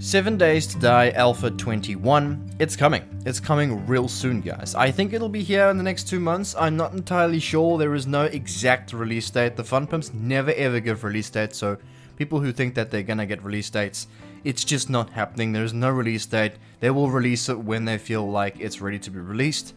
7 days to die, Alpha 21. It's coming. It's coming real soon, guys. I think it'll be here in the next 2 months. I'm not entirely sure. There is no exact release date. The fun pimps never ever give release dates, so people who think that they're gonna get release dates, it's just not happening. There's no release date. They will release it when they feel like it's ready to be released.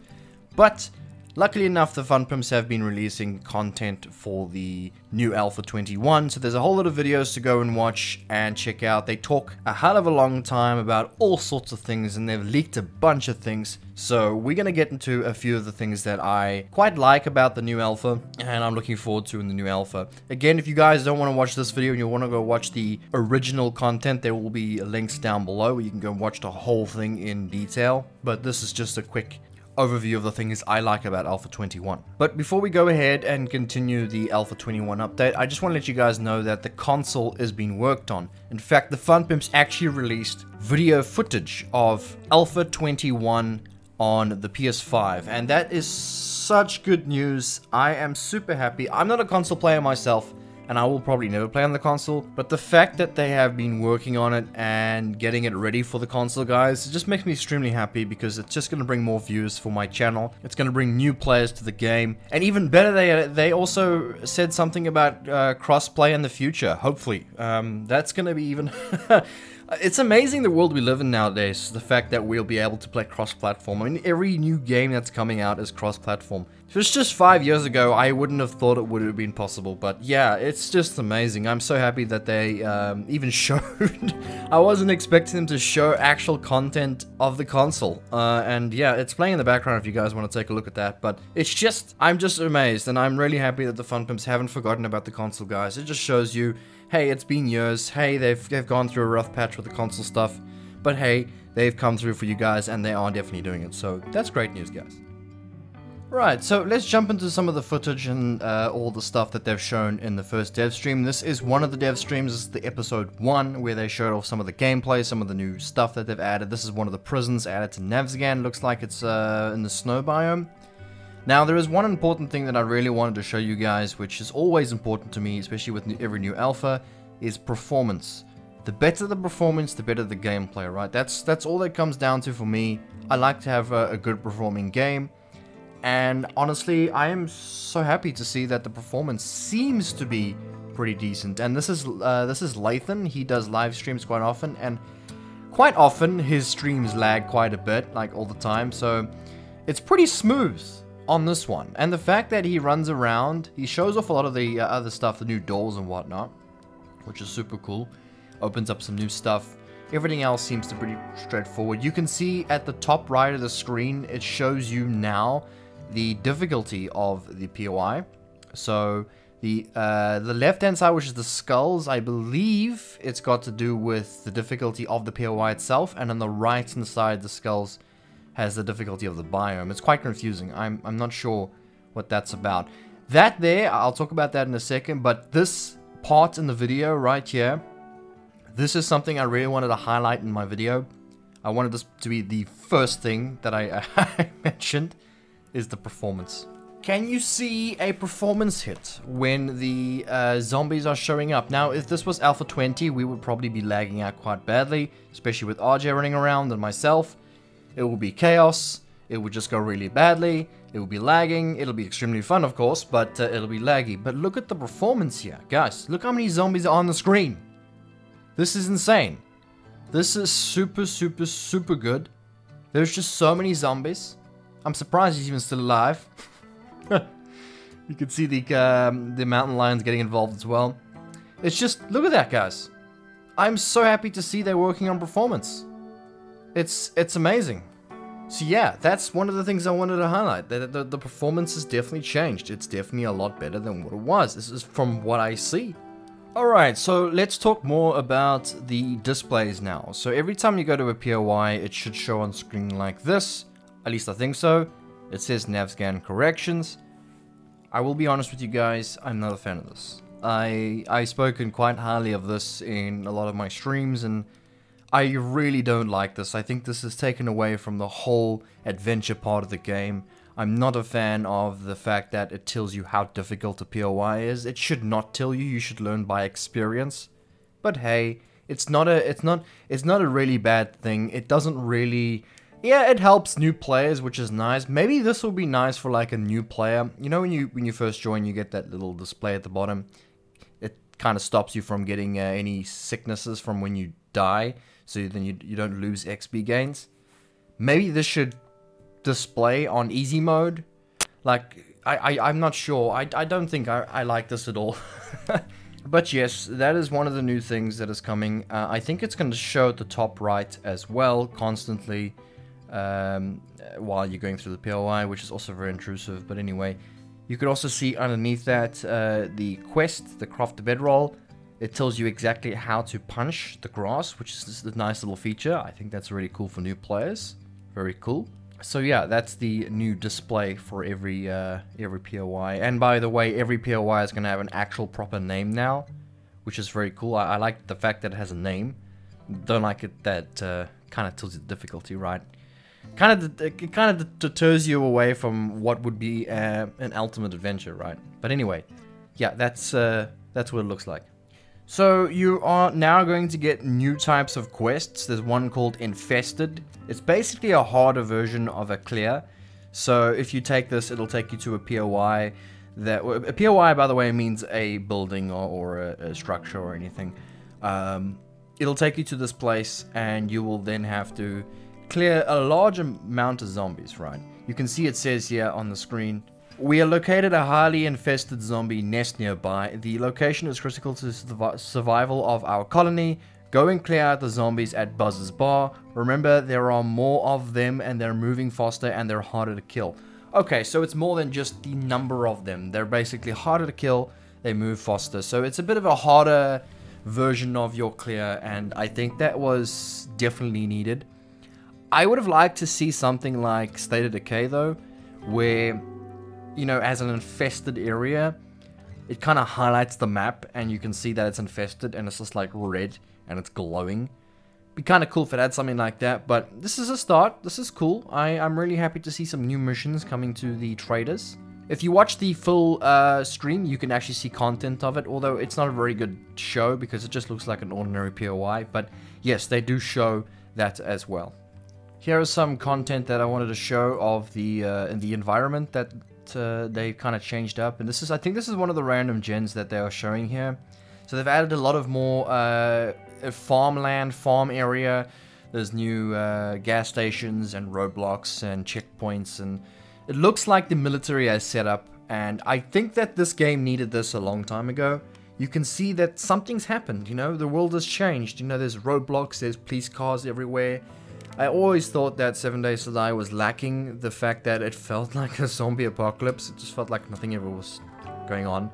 But luckily enough, the fun pimps have been releasing content for the new Alpha 21, so there's a whole lot of videos to go and watch and check out. They talk a hell of a long time about all sorts of things, and they've leaked a bunch of things. So we're going to get into a few of the things that I quite like about the new Alpha, and I'm looking forward to in the new Alpha. Again, if you guys don't want to watch this video and you want to go watch the original content, there will be links down below where you can go and watch the whole thing in detail. But this is just a quick overview of the things I like about Alpha 21. But before we go ahead and continue the Alpha 21 update, I just want to let you guys know that the console is being worked on. In fact, the fun pimps actually released video footage of Alpha 21 on the PS5, and that is such good news. I am super happy. I'm not a console player myself, and I will probably never play on the console, but the fact that they have been working on it and getting it ready for the console, guys, it just makes me extremely happy, because it's just going to bring more views for my channel. It's going to bring new players to the game, and even better, they also said something about crossplay in the future, hopefully. That's going to be even... It's amazing the world we live in nowadays, the fact that we'll be able to play cross-platform. I mean, every new game that's coming out is cross-platform. If it was just 5 years ago, I wouldn't have thought it would have been possible, but yeah, it's just amazing. I'm so happy that they even showed... I wasn't expecting them to show actual content of the console, and yeah, it's playing in the background if you guys want to take a look at that, but it's just... I'm just amazed, and I'm really happy that the fun pimps haven't forgotten about the console, guys. It just shows you, hey, it's been years, hey, they've gone through a rough patch with the console stuff, but hey, they've come through for you guys, and they are definitely doing it, so that's great news, guys. Right, so let's jump into some of the footage and all the stuff that they've shown in the first dev stream. This is one of the dev streams. This is the episode 1, where they showed off some of the gameplay, some of the new stuff that they've added. This is one of the prisons added to Navezgane. Looks like it's in the snow biome. Now, there is one important thing that I really wanted to show you guys, which is always important to me, especially with every new alpha, is performance. The better the performance, the better the gameplay, right? That's all that comes down to for me. I like to have a good performing game. And honestly, I am so happy to see that the performance seems to be pretty decent. And this is Lathan. He does live streams quite often, and quite often his streams lag quite a bit, like all the time. So it's pretty smooth on this one. And the fact that he runs around, he shows off a lot of the other stuff, the new doors and whatnot, which is super cool. Opens up some new stuff. Everything else seems to be pretty straightforward. You can see at the top right of the screen, it shows you now the difficulty of the POI. So the left hand side, which is the skulls, I believe it's got to do with the difficulty of the POI itself, and on the right hand side, the skulls has the difficulty of the biome. It's quite confusing. I'm not sure what that's about. That there, I'll talk about that in a second, but this part in the video right here, this is something I really wanted to highlight in my video. I wanted this to be the first thing that I mentioned, is the performance. Can you see a performance hit when the zombies are showing up? Now, if this was Alpha 20, we would probably be lagging out quite badly, especially with RJ running around and myself. It will be chaos. It would just go really badly. It will be lagging. It'll be extremely fun, of course, but it'll be laggy. But look at the performance here. Guys, look how many zombies are on the screen. This is insane. This is super, super, super good. There's just so many zombies. I'm surprised he's even still alive. You can see the mountain lions getting involved as well. It's just, look at that, guys. I'm so happy to see they're working on performance. It's amazing. So yeah, that's one of the things I wanted to highlight. The performance has definitely changed. It's definitely a lot better than what it was. This is from what I see. Alright, so let's talk more about the displays now. So every time you go to a POI, it should show on screen like this. At least I think so. It says Navezgane corrections. I will be honest with you guys, I'm not a fan of this. I've spoken quite highly of this in a lot of my streams, and I really don't like this. I think this is taken away from the whole adventure part of the game. I'm not a fan of the fact that it tells you how difficult a POI is. It should not tell you, you should learn by experience. But hey, It's not a really bad thing. It doesn't really, yeah, it helps new players, which is nice. Maybe this will be nice for like a new player. You know, when you first join, you get that little display at the bottom. It kind of stops you from getting any sicknesses from when you die, so then you don't lose XP gains. Maybe this should display on easy mode. Like, I'm not sure. I don't think I like this at all. But yes, that is one of the new things that is coming. I think it's going to show at the top right as well, constantly, while you're going through the POI, which is also very intrusive. But anyway, you could also see underneath that the quest, the craft the bedroll. It tells you exactly how to punch the grass, which is a nice little feature. I think that's really cool for new players. Very cool. So yeah, that's the new display for every POI. And by the way, every POI is going to have an actual proper name now, which is very cool. I like the fact that it has a name. Don't like it that kind of tells you the difficulty, right? It kind of deters you away from what would be an ultimate adventure, right? But anyway, yeah, that's what it looks like. So you are now going to get new types of quests. There's one called Infested. It's basically a harder version of a clear. So if you take this, it'll take you to a POI. A POI, by the way, means a building or a structure or anything. It'll take you to this place, and you will then have to clear a large amount of zombies, right? You can see it says here on the screen, we are located a highly infested zombie nest nearby. The location is critical to the survival of our colony. Go and clear out the zombies at Buzz's Bar. Remember, there are more of them and they're moving faster and they're harder to kill. Okay, so it's more than just the number of them. They're basically harder to kill, they move faster. So it's a bit of a harder version of your clear, and I think that was definitely needed. I would have liked to see something like State of Decay though, where, you know, as an infested area, it kind of highlights the map and you can see that it's infested and it's just like red and it's glowing. Be kind of cool if it had something like that, but this is a start. This is cool. I'm really happy to see some new missions coming to the traders. If you watch the full stream, you can actually see content of it, although it's not a very good show because it just looks like an ordinary POI, but yes, they do show that as well. Here is some content that I wanted to show of the in the environment that they kind of changed up, and I think this is one of the random gens that they are showing here. So they've added a lot of more farmland, farm area. There's new gas stations and roadblocks and checkpoints, and it looks like the military has set up, and I think that this game needed this a long time ago. You can see that something's happened, you know, the world has changed. You know, there's roadblocks, there's police cars everywhere. I always thought that 7 Days to Die was lacking the fact that it felt like a zombie apocalypse. It just felt like nothing ever was going on.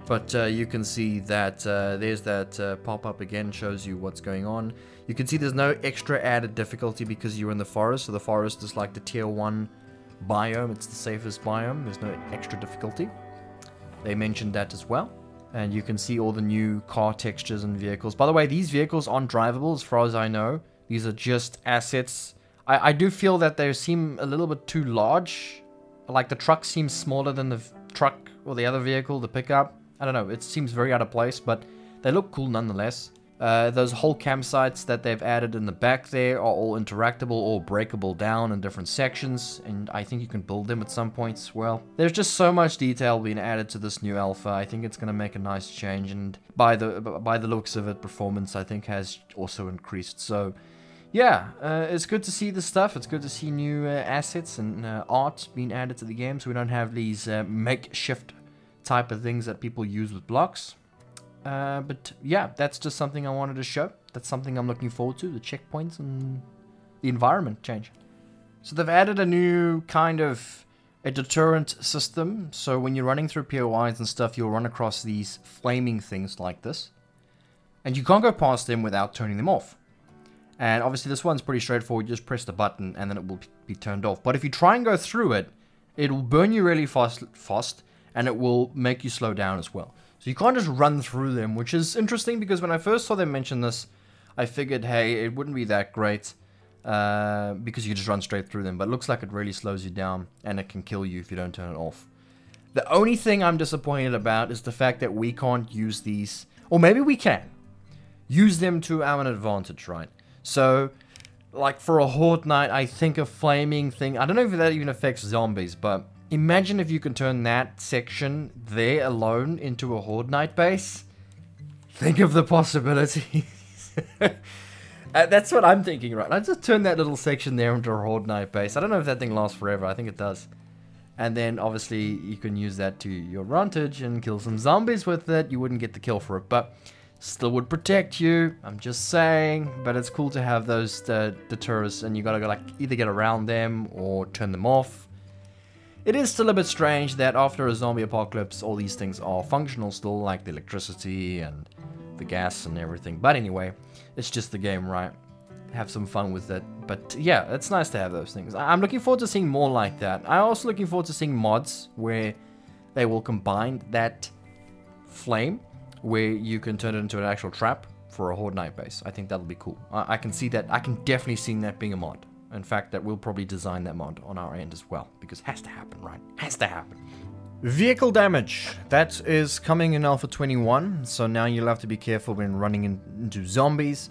But you can see that there's that pop-up again, shows you what's going on. You can see there's no extra added difficulty because you're in the forest. So the forest is like the tier 1 biome. It's the safest biome. There's no extra difficulty. They mentioned that as well. And you can see all the new car textures and vehicles. By the way, these vehicles aren't drivable as far as I know. These are just assets. I do feel that they seem a little bit too large. Like the truck seems smaller than the truck or the other vehicle, the pickup. I don't know, it seems very out of place, but they look cool nonetheless. Those whole campsites that they've added in the back there are all interactable or breakable down in different sections, and I think you can build them at some points as well. There's just so much detail being added to this new alpha. I think it's going to make a nice change, and by the looks of it, performance I think has also increased. So yeah, it's good to see this stuff. It's good to see new assets and art being added to the game, so we don't have these makeshift type of things that people use with blocks. But yeah, that's just something I wanted to show. That's something I'm looking forward to, the checkpoints and the environment change. So they've added a new kind of a deterrent system. So when you're running through POIs and stuff, you'll run across these flaming things like this. And you can't go past them without turning them off. And obviously this one's pretty straightforward. You just press the button and then it will be turned off. But if you try and go through it, it will burn you really fast and it will make you slow down as well. So you can't just run through them, which is interesting because when I first saw them mention this, I figured, hey, it wouldn't be that great because you just run straight through them. But it looks like it really slows you down and it can kill you if you don't turn it off. The only thing I'm disappointed about is the fact that we can't use these, or maybe we can. use them to our advantage, right? So, like for a Horde Night, I think a flaming thing, I don't know if that even affects zombies, but imagine if you can turn that section there alone into a Horde Night base. Think of the possibilities. That's what I'm thinking, right? Let's just turn that little section there into a Horde Night base. I don't know if that thing lasts forever. I think it does. And then, obviously, you can use that to your advantage and kill some zombies with it. You wouldn't get the kill for it, but still would protect you. I'm just saying. But it's cool to have those deterrents, and you gotta go, like, either get around them or turn them off. It is still a bit strange that after a zombie apocalypse, all these things are functional still, like the electricity and the gas and everything. But anyway, it's just the game, right? Have some fun with it. But yeah, it's nice to have those things. I'm looking forward to seeing more like that. I'm also looking forward to seeing mods where they will combine that flame, where you can turn it into an actual trap for a Horde Night base. I think that'll be cool. I can see that. I can definitely see that being a mod. In fact, that we'll probably design that mod on our end as well, because it has to happen, right? Has to happen. Vehicle damage. That is coming in Alpha 21, so now you'll have to be careful when running into zombies,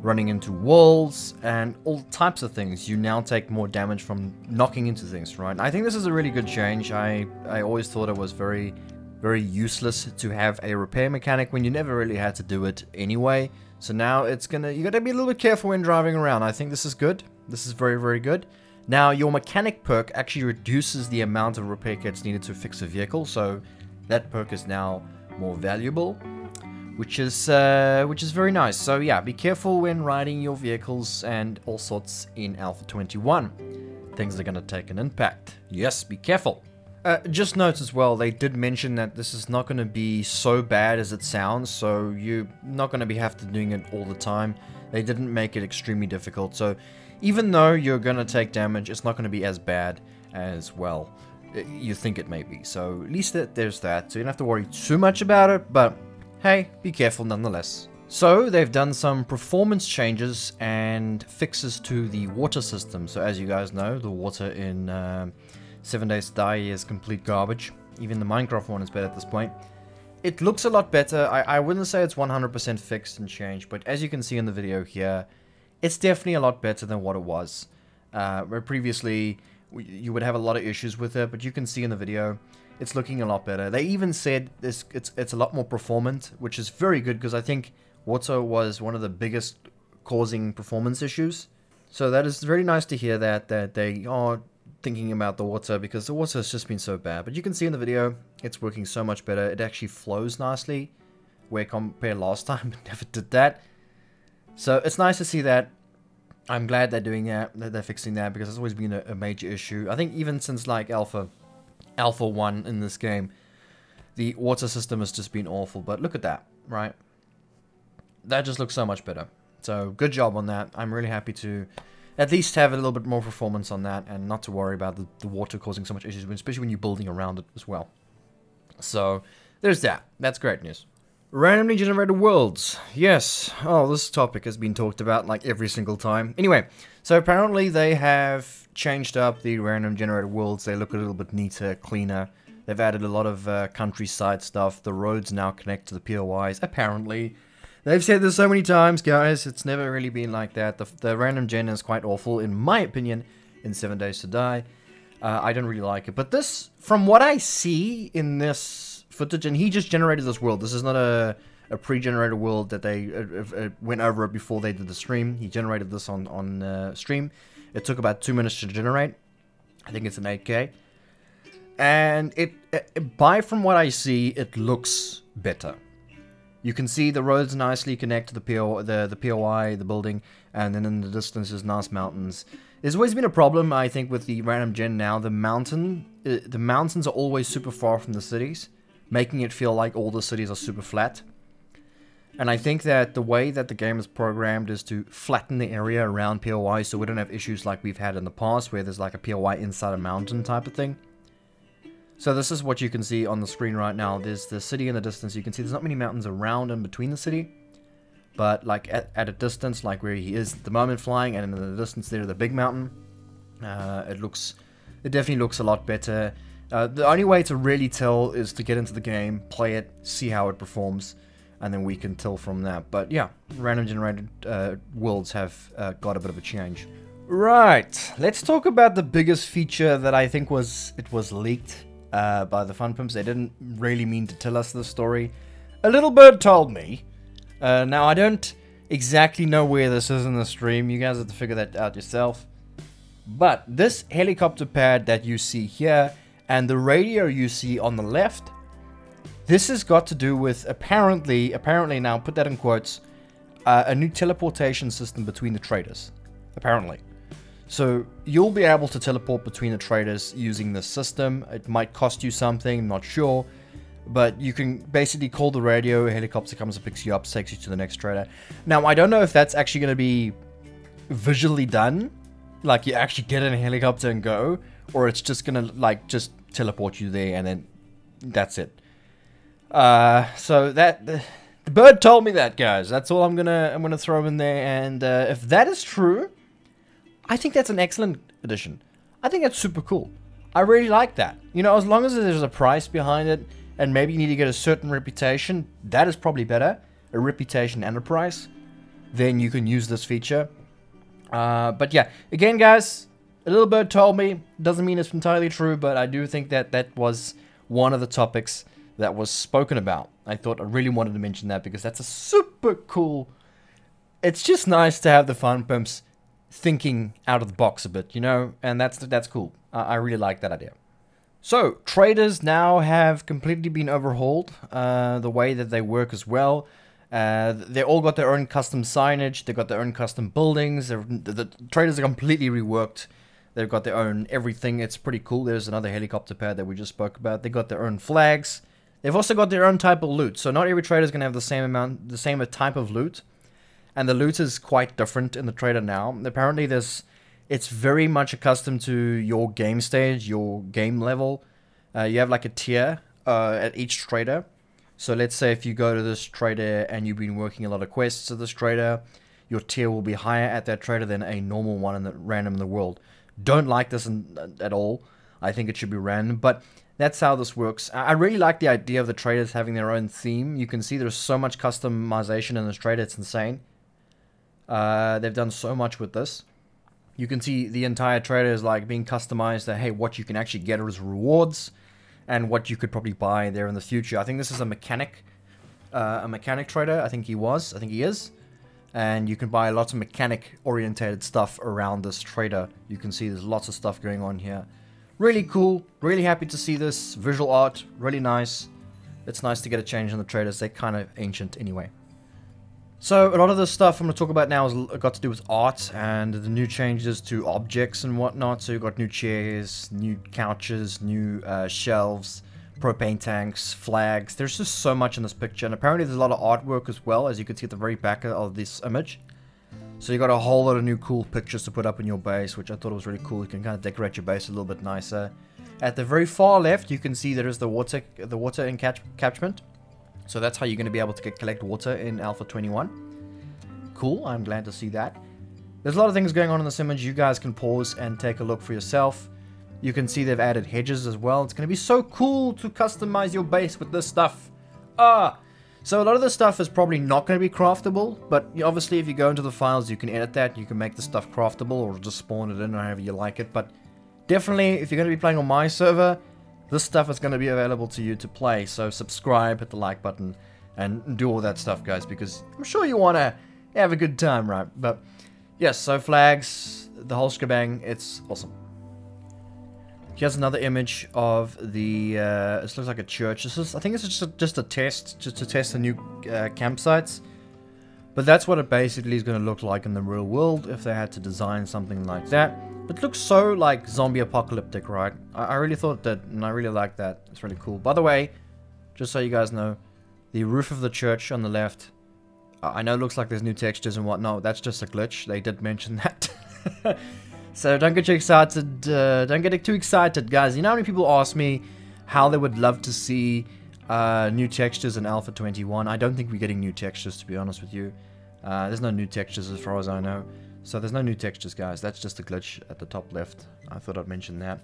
running into walls, and all types of things. You now take more damage from knocking into things, right? I think this is a really good change. I always thought it was very, very useless to have a repair mechanic when you never really had to do it anyway. So now you gotta be a little bit careful when driving around. I think this is good. This is very, very good. Now, your mechanic perk actually reduces the amount of repair kits needed to fix a vehicle, so that perk is now more valuable, which is very nice. So yeah, be careful when riding your vehicles and all sorts in Alpha 21. Things are going to take an impact. Yes, be careful. Just note as well, they did mention that this is not going to be so bad as it sounds, so you're not going to have to doing it all the time. They didn't make it extremely difficult, so even though you're going to take damage, it's not going to be as bad as, well, you think it may be. So at least there's that, so you don't have to worry too much about it, but hey, be careful nonetheless. So they've done some performance changes and fixes to the water system. So as you guys know, the water in 7 Days to Die is complete garbage. Even the Minecraft one is better at this point. It looks a lot better. I wouldn't say it's 100% fixed and changed, but as you can see in the video here, it's definitely a lot better than what it was. Where previously you would have a lot of issues with it, but you can see in the video it's looking a lot better. They even said it's a lot more performant, which is very good because I think water was one of the biggest causing performance issues. So that is very nice to hear that they are thinking about the water, because the water has just been so bad. But you can see in the video it's working so much better. It actually flows nicely, where compared last time it never did that. So it's nice to see that. I'm glad they're doing that, that they're fixing that, because it's always been a major issue. I think even since like Alpha 1 in this game, the water system has just been awful. But look at that, right? That just looks so much better. So good job on that. I'm really happy to at least have a little bit more performance on that, and not to worry about the water causing so much issues, especially when you're building around it as well. So there's that. That's great news. Randomly generated worlds. Yes. Oh, this topic has been talked about like every single time. Anyway, so apparently they have changed up the random generated worlds. They look a little bit neater, cleaner. They've added a lot of countryside stuff. The roads now connect to the POIs. Apparently. They've said this so many times, guys. It's never really been like that. The random gen is quite awful, in my opinion, in 7 Days to Die. I don't really like it. But this, from what I see in this footage, and he just generated this world. This is not a pre-generated world that they went over it before they did the stream. He generated this on stream. It took about 2 minutes to generate. I think it's an 8K. And from what I see, it looks better. You can see the roads nicely connect to the POI, the building, and then in the distance is nice mountains. There's always been a problem, I think, with the random gen now. The mountains are always super far from the cities, making it feel like all the cities are super flat. And I think that the way that the game is programmed is to flatten the area around POI, so we don't have issues like we've had in the past, where there's like a POI inside a mountain type of thing. So this is what you can see on the screen right now. There's the city in the distance. You can see there's not many mountains around and between the city. But like at a distance, like where he is at the moment flying, and in the distance there, the big mountain, it definitely looks a lot better. The only way to really tell is to get into the game, play it, see how it performs. and then we can tell from that. But yeah, random generated worlds have got a bit of a change. Right, let's talk about the biggest feature that I think was leaked by the Fun Pimps. They didn't really mean to tell us the story. A little bird told me. Now I don't exactly know where this is in the stream. You guys have to figure that out yourself. But this helicopter pad that you see here and the radio you see on the left, this has got to do with apparently now put that in quotes, a new teleportation system between the traders. Apparently. So you'll be able to teleport between the traders using this system. It might cost you something, I'm not sure. But you can basically call the radio, a helicopter comes and picks you up, takes you to the next trader. Now, I don't know if that's actually going to be visually done. Like, you actually get in a helicopter and go. Or it's just going to, like, just teleport you there and then that's it. So that... The bird told me that, guys. That's all I'm gonna throw in there. And if that is true, I think that's an excellent addition. I think that's super cool. I really like that. You know, as long as there's a price behind it, and maybe you need to get a certain reputation, that is probably better. A reputation and a price. Then you can use this feature. But yeah, again, guys, a little bird told me. Doesn't mean it's entirely true, but I do think that that was one of the topics that was spoken about. I thought I really wanted to mention that because that's a super cool... It's just nice to have the Fun Pimps thinking out of the box a bit, you know? And that's cool. I really like that idea. So, traders now have completely been overhauled, the way that they work as well. They all got their own custom signage, they've got their own custom buildings, the traders are completely reworked. They've got their own everything, it's pretty cool. There's another helicopter pad that we just spoke about. They got their own flags. They've also got their own type of loot, so not every trader is going to have the same type of loot. And the loot is quite different in the trader now. Apparently it's very much accustomed to your game stage, your game level. You have like a tier at each trader. So let's say if you go to this trader and you've been working a lot of quests at this trader, your tier will be higher at that trader than a normal one in the random in the world. Don't like this at all. I think it should be random, but that's how this works. I really like the idea of the traders having their own theme. You can see there's so much customization in this trader, it's insane. They've done so much with this. You can see the entire trader is like being customized that, hey, what you can actually get as rewards and what you could probably buy there in the future. I think this is a mechanic trader. I think he is. And you can buy lots of mechanic orientated stuff around this trader. You can see there's lots of stuff going on here. Really cool. Really happy to see this visual art. Really nice. It's nice to get a change in the traders. They're kind of ancient anyway. So a lot of the stuff I'm going to talk about now has got to do with art and the new changes to objects and whatnot. So you've got new chairs, new couches, new shelves, propane tanks, flags. There's just so much in this picture. And apparently there's a lot of artwork as well, as you can see at the very back of this image. So you got a whole lot of new cool pictures to put up in your base, which I thought was really cool. You can kind of decorate your base a little bit nicer. At the very far left, you can see there is the water encatchment. So that's how you're going to be able to collect water in Alpha 21. Cool, I'm glad to see that. There's a lot of things going on in this image. You guys can pause and take a look for yourself. You can see they've added hedges as well. It's going to be so cool to customize your base with this stuff. So a lot of this stuff is probably not going to be craftable, but obviously if you go into the files, you can edit that. You can make the stuff craftable or just spawn it in however you like it. But definitely, if you're going to be playing on my server, this stuff is going to be available to you to play. So subscribe, hit the like button, and do all that stuff, guys, because I'm sure you want to have a good time, right? But yes, so flags, the whole shebang, it's awesome. Here's another image of the, this looks like a church. I think it's just a test, just to test the new campsites. But that's what it basically is going to look like in the real world if they had to design something like that. But it looks so like zombie apocalyptic, right? I really thought that, and I really like that. It's really cool. By the way, just so you guys know, the roof of the church on the left, I know it looks like there's new textures and whatnot. That's just a glitch. They did mention that. So don't get too excited. Don't get too excited, guys. You know how many people ask me how they would love to see new textures in Alpha 21? I don't think we're getting new textures, to be honest with you. There's no new textures as far as I know. So there's no new textures, guys. That's just a glitch at the top left. I thought I'd mention that.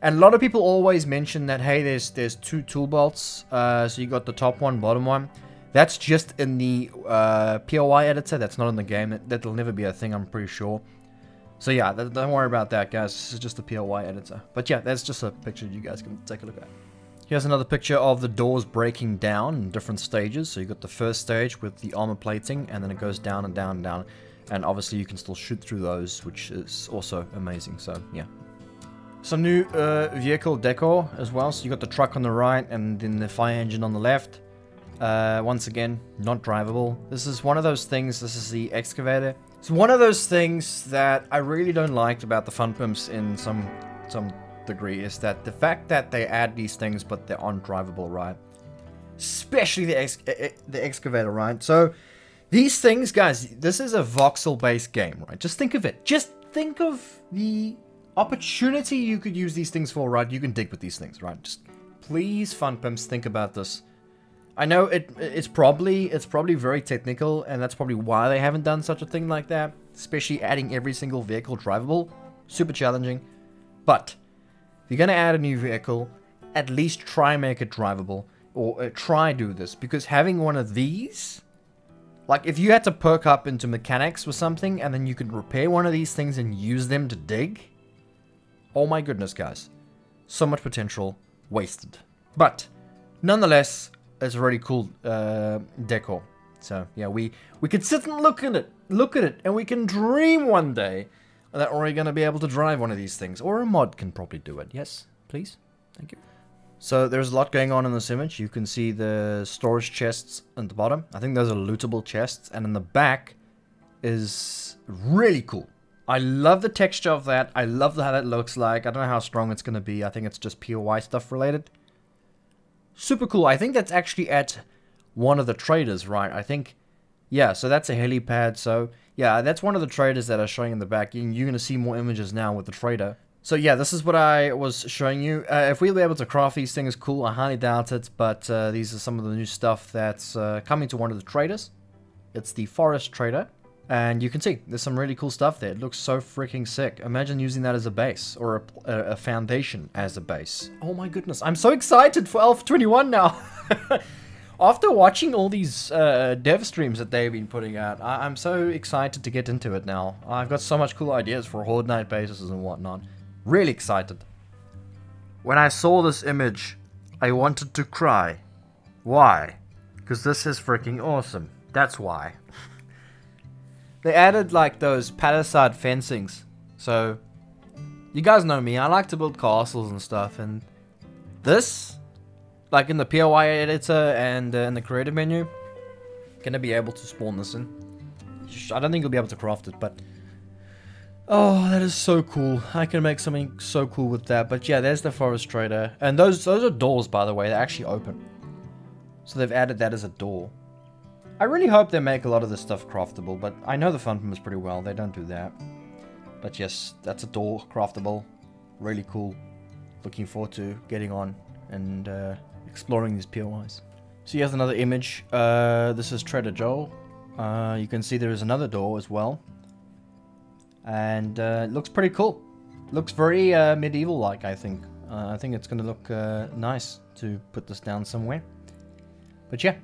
And a lot of people always mention that, hey, there's two tool bolts. So you got the top one, bottom one. That's just in the POI editor. That's not in the game. That'll never be a thing, I'm pretty sure. So yeah, don't worry about that, guys. This is just the POI editor. But yeah, that's just a picture you guys can take a look at. Here's another picture of the doors breaking down in different stages. So you got the first stage with the armor plating, and then it goes down and down and down. And obviously you can still shoot through those, which is also amazing. So yeah. Some new vehicle decor as well. So you got the truck on the right and then the fire engine on the left. Once again, not drivable. This is one of those things. This is the excavator. It's one of those things that I really don't like about the fun pimps in some degree, is that the fact that they add these things but they aren't drivable, right? Especially the excavator, right? So these things, guys, this is a voxel based game, right? Just think of it. Just think of the opportunity you could use these things for, right? You can dig with these things, right? Just please, fun pimps, think about this. I know it's probably very technical, and that's probably why they haven't done such a thing like that, especially adding every single vehicle drivable. Super challenging. But if you're gonna add a new vehicle, at least try make it drivable, or try do this, because having one of these, like if you had to perk up into mechanics or something, and then you could repair one of these things and use them to dig. Oh my goodness, guys. So much potential wasted. But nonetheless, it's a really cool decor. So yeah, we could sit and look at it, and we can dream one day that we're going to be able to drive one of these things. Or a mod can probably do it. Yes, please. Thank you. So there's a lot going on in this image. You can see the storage chests at the bottom. I think those are lootable chests. And in the back is really cool. I love the texture of that. I love how that looks like. I don't know how strong it's going to be. I think it's just POI stuff related. Super cool. I think that's actually at one of the traders, right? I think, yeah, so that's a helipad. So yeah, that's one of the traders that are showing in the back. You're going to see more images now with the trader. So yeah, this is what I was showing you. If we'll be able to craft these things, cool. I highly doubt it, but these are some of the new stuff that's coming to one of the traders. It's the forest trader. And you can see, there's some really cool stuff there. It looks so freaking sick. Imagine using that as a base, or a foundation as a base. Oh my goodness, I'm so excited for Alpha 21 now. After watching all these dev streams that they've been putting out, I'm so excited to get into it now. I've got so much cool ideas for Horde Night bases and whatnot. Really excited. When I saw this image, I wanted to cry. Why? Because this is freaking awesome. That's why. They added like those Parasite Fencings. So, you guys know me, I like to build castles and stuff, and this, like in the POI editor and in the creative menu, gonna be able to spawn this in. I don't think you'll be able to craft it, but oh, that is so cool. I can make something so cool with that. But yeah, there's the forest trader, and those are doors, by the way. They're actually open, so they've added that as a door. I really hope they make a lot of this stuff craftable, but I know the fun pimps pretty well. They don't do that. But yes, that's a door craftable. Really cool. Looking forward to getting on and exploring these POIs. So here's another image. This is Trader Joel. You can see there is another door as well. And it looks pretty cool. Looks very medieval-like, I think. I think it's going to look nice to put this down somewhere. But yeah.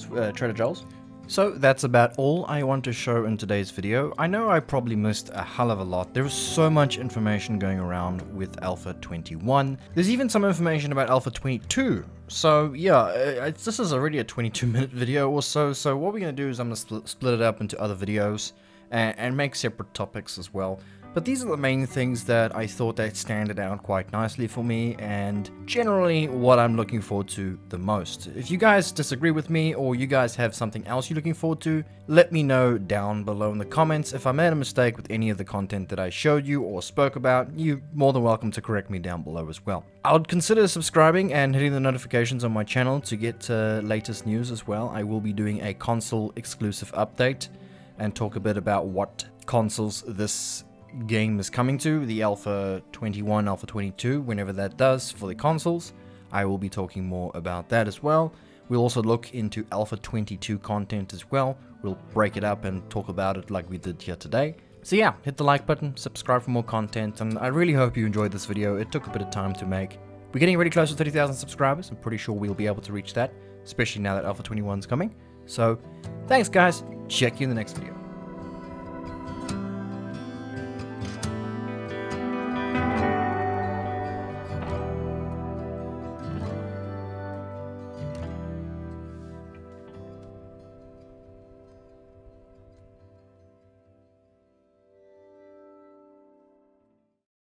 Trader Joel's. So that's about all I want to show in today's video. I know I probably missed a hell of a lot. There was so much information going around with Alpha 21. There's even some information about Alpha 22. So yeah, this is already a 22-minute video or so. So what we're going to do is I'm going to split it up into other videos and make separate topics as well. But these are the main things that I thought that stand out quite nicely for me, and generally what I'm looking forward to the most. If you guys disagree with me, or you guys have something else you're looking forward to, let me know down below in the comments. If I made a mistake with any of the content that I showed you or spoke about, you're more than welcome to correct me down below as well. I would consider subscribing and hitting the notifications on my channel to get latest news as well. I will be doing a console exclusive update and talk a bit about what consoles this game is coming to, the Alpha 21, Alpha 22, whenever that does for the consoles. I will be talking more about that as well. We'll also look into Alpha 22 content as well. We'll break it up and talk about it like we did here today. So yeah, hit the like button, subscribe for more content, and I really hope you enjoyed this video. It took a bit of time to make. We're getting really close to 30,000 subscribers. I'm pretty sure we'll be able to reach that. especially now that Alpha 21 is coming. So, thanks guys, check you in the next video.